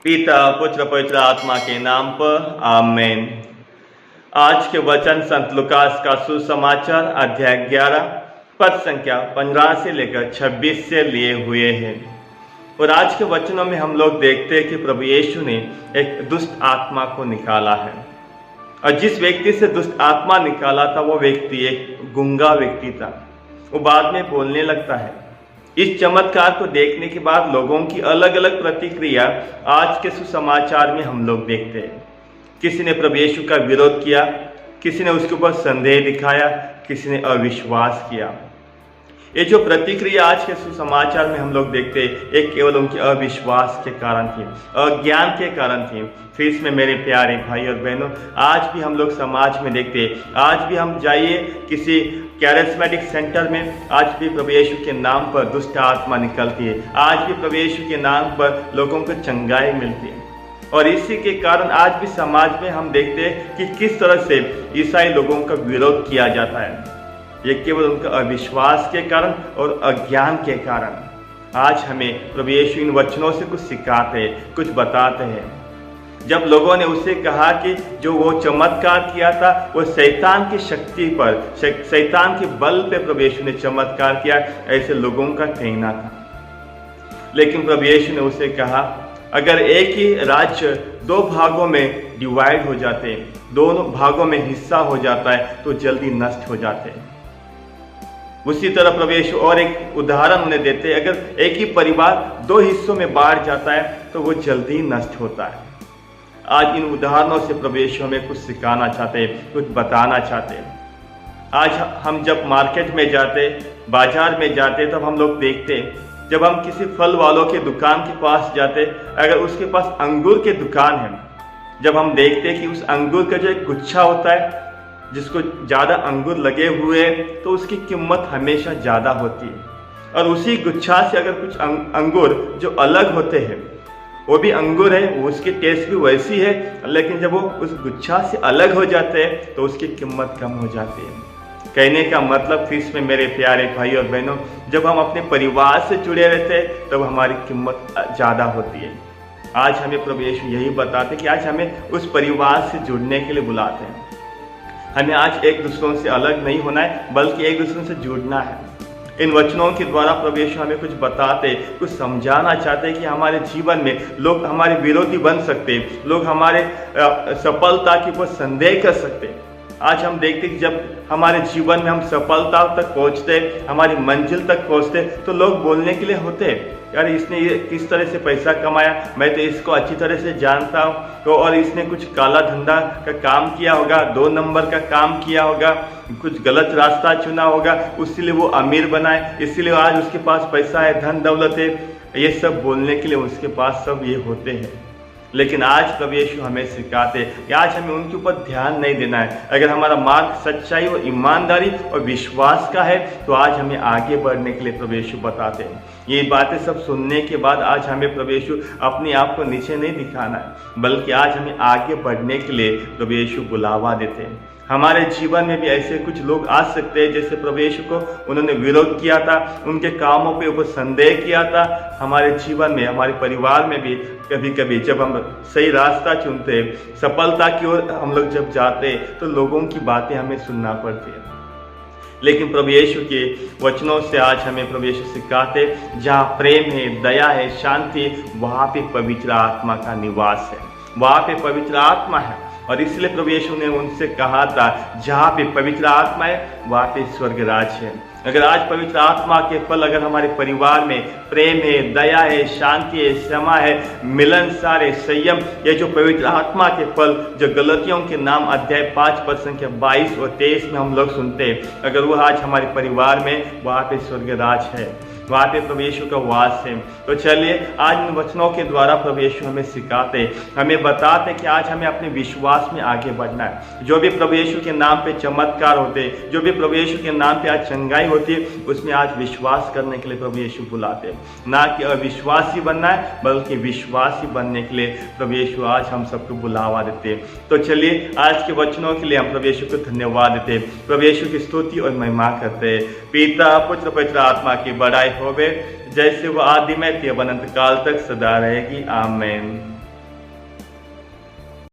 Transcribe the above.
पिता पुत्र पवित्र आत्मा के नाम पर आमेन। आज के वचन संत लूकास का सुसमाचार अध्याय 11 पद संख्या 15 से लेकर 26 से लिए हुए हैं। और आज के वचनों में हम लोग देखते हैं कि प्रभु यीशु ने एक दुष्ट आत्मा को निकाला है, और जिस व्यक्ति से दुष्ट आत्मा निकाला था वो व्यक्ति एक गूंगा व्यक्ति था। वो बाद में बोलने लगता है। इस चमत्कार को देखने के बाद लोगों की अलग अलग प्रतिक्रिया आज के सुसमाचार में हम लोग देखते हैं। किसी ने प्रभु यीशु का विरोध किया, किसी ने उसके ऊपर संदेह दिखाया, किसी ने अविश्वास किया। ये जो प्रतिक्रिया आज के सुसमाचार में हम लोग देखते हैं, ये केवल उनके अविश्वास के कारण थी, अज्ञान के कारण थी। फिर इसमें मेरे प्यारे भाई और बहनों, आज भी हम लोग समाज में देखते हैं, आज भी हम जाइए किसी कैरिस्मेटिक सेंटर में, आज भी प्रभु यीशु के नाम पर दुष्ट आत्मा निकलती है, आज भी प्रभु यीशु के नाम पर लोगों को चंगाई मिलती है। और इसी के कारण आज भी समाज में हम देखते हैं कि किस तरह से ईसाई लोगों का विरोध किया जाता है। ये केवल उनका अविश्वास के कारण और अज्ञान के कारण। आज हमें प्रभु यीशु इन वचनों से कुछ सिखाते हैं, कुछ बताते हैं। जब लोगों ने उसे कहा कि जो वो चमत्कार किया था वो शैतान की शक्ति पर, शैतान के बल पे प्रभु यीशु ने चमत्कार किया, ऐसे लोगों का कहना था। लेकिन प्रभु यीशु ने उसे कहा, अगर एक ही राज्य दो भागों में डिवाइड हो जाते, दोनों भागों में हिस्सा हो जाता है, तो जल्दी नष्ट हो जाते हैं। उसी तरह प्रभु यीशु और एक उदाहरण उन्हें देते हैं, अगर एक ही परिवार दो हिस्सों में बांट जाता है तो वो जल्दी नष्ट होता है। आज इन उदाहरणों से प्रभु यीशु हमें कुछ सिखाना चाहते हैं, कुछ बताना चाहते हैं। आज हम जब मार्केट में जाते, बाजार में जाते, तब हम लोग देखते, जब हम किसी फल वालों के दुकान के पास जाते, अगर उसके पास अंगूर की दुकान है, जब हम देखते कि उस अंगूर का जो एक गुच्छा होता है, जिसको ज़्यादा अंगूर लगे हुए हैं, तो उसकी कीमत हमेशा ज़्यादा होती है। और उसी गुच्छा से अगर कुछ अंगूर जो अलग होते हैं, वो भी अंगूर है, वो उसकी टेस्ट भी वैसी है, लेकिन जब वो उस गुच्छा से अलग हो जाते हैं तो उसकी कीमत कम हो जाती है। कहने का मतलब फिर इसमें मेरे प्यारे भाई और बहनों, जब हम अपने परिवार से जुड़े रहते हैं तब हमारी कीमत ज़्यादा होती है। आज हमें प्रभु यीशु यही बताते कि आज हमें उस परिवार से जुड़ने के लिए बुलाते हैं। हमें आज एक दूसरों से अलग नहीं होना है, बल्कि एक दूसरों से जुड़ना है। इन वचनों के द्वारा प्रभु यीशु हमें कुछ बताते, कुछ समझाना चाहते हैं कि हमारे जीवन में लोग हमारे विरोधी बन सकते, लोग हमारे सफलता के ऊपर संदेह कर सकते। आज हम देखते कि जब हमारे जीवन में हम सफलता तक पहुंचते, हमारी मंजिल तक पहुंचते, तो लोग बोलने के लिए होते, यार इसने ये किस तरह से पैसा कमाया, मैं तो इसको अच्छी तरह से जानता हूँ, तो और इसने कुछ काला धंधा का काम किया होगा, 2 नंबर का काम किया होगा, कुछ गलत रास्ता चुना होगा, इसलिए वो अमीर बनाए, इसीलिए आज उसके पास पैसा है, धन दौलत है। ये सब बोलने के लिए उसके पास सब ये होते हैं। लेकिन आज प्रभु यीशु हमें सिखाते कि आज हमें उनके ऊपर ध्यान नहीं देना है। अगर हमारा मार्ग सच्चाई और ईमानदारी और विश्वास का है, तो आज हमें आगे बढ़ने के लिए प्रभु यीशु बताते हैं। ये बातें सब सुनने के बाद आज हमें प्रभु यीशु अपने आप को नीचे नहीं दिखाना है, बल्कि आज हमें आगे बढ़ने के लिए प्रभु यीशु बुलावा देते हैं। हमारे जीवन में भी ऐसे कुछ लोग आ सकते हैं, जैसे प्रभु यीशु को उन्होंने विरोध किया था, उनके कामों पे ऊपर संदेह किया था। हमारे जीवन में, हमारे परिवार में भी कभी कभी जब हम सही रास्ता चुनते, सफलता की ओर हम लोग जब जाते, तो लोगों की बातें हमें सुनना पड़ती है। लेकिन प्रभु यीशु के वचनों से आज हमें प्रभु यीशु सिखाते, जहाँ प्रेम है, दया है, शांति, वहाँ पे पवित्र आत्मा का निवास है, वहाँ पे पवित्र आत्मा है। और इसलिए प्रभु यीशु ने उनसे कहा था, जहाँ पे पवित्र आत्मा है वहाँ पे स्वर्ग राज है। अगर आज पवित्र आत्मा के फल अगर हमारे परिवार में प्रेम है, दया है, शांति है, क्षमा है, मिलनसार है, संयम, ये जो पवित्र आत्मा के फल जो गलतियों के नाम अध्याय 5 पद संख्या 22 और 23 में हम लोग सुनते हैं, अगर वो आज हमारे परिवार में, वहाँ पे स्वर्ग राज है, वहाँ पे प्रभु यीशु का वास है। तो चलिए आज इन वचनों के द्वारा प्रभु यीशु हमें सिखाते, हमें बताते कि आज हमें अपने विश्वास में आगे बढ़ना है। जो भी प्रभु यीशु के नाम पे चमत्कार होते, जो भी प्रभु यीशु के नाम पे आज चंगाई होती है, उसमें आज विश्वास करने के लिए प्रभु यीशु बुलाते, ना कि अविश्वासी बनना है, बल्कि विश्वासी बनने के लिए प्रभु यीशु आज हम सबको बुलावा देते। तो चलिए आज के वचनों के लिए हम प्रभु यीशु को धन्यवाद देते, प्रभु यीशु की स्तुति और महिमा करते। पिता पुत्र पवित्र आत्मा की बड़ाई होवे, जैसे वो आदि में थी, अब अनंत काल तक सदा रहेगी। आमीन।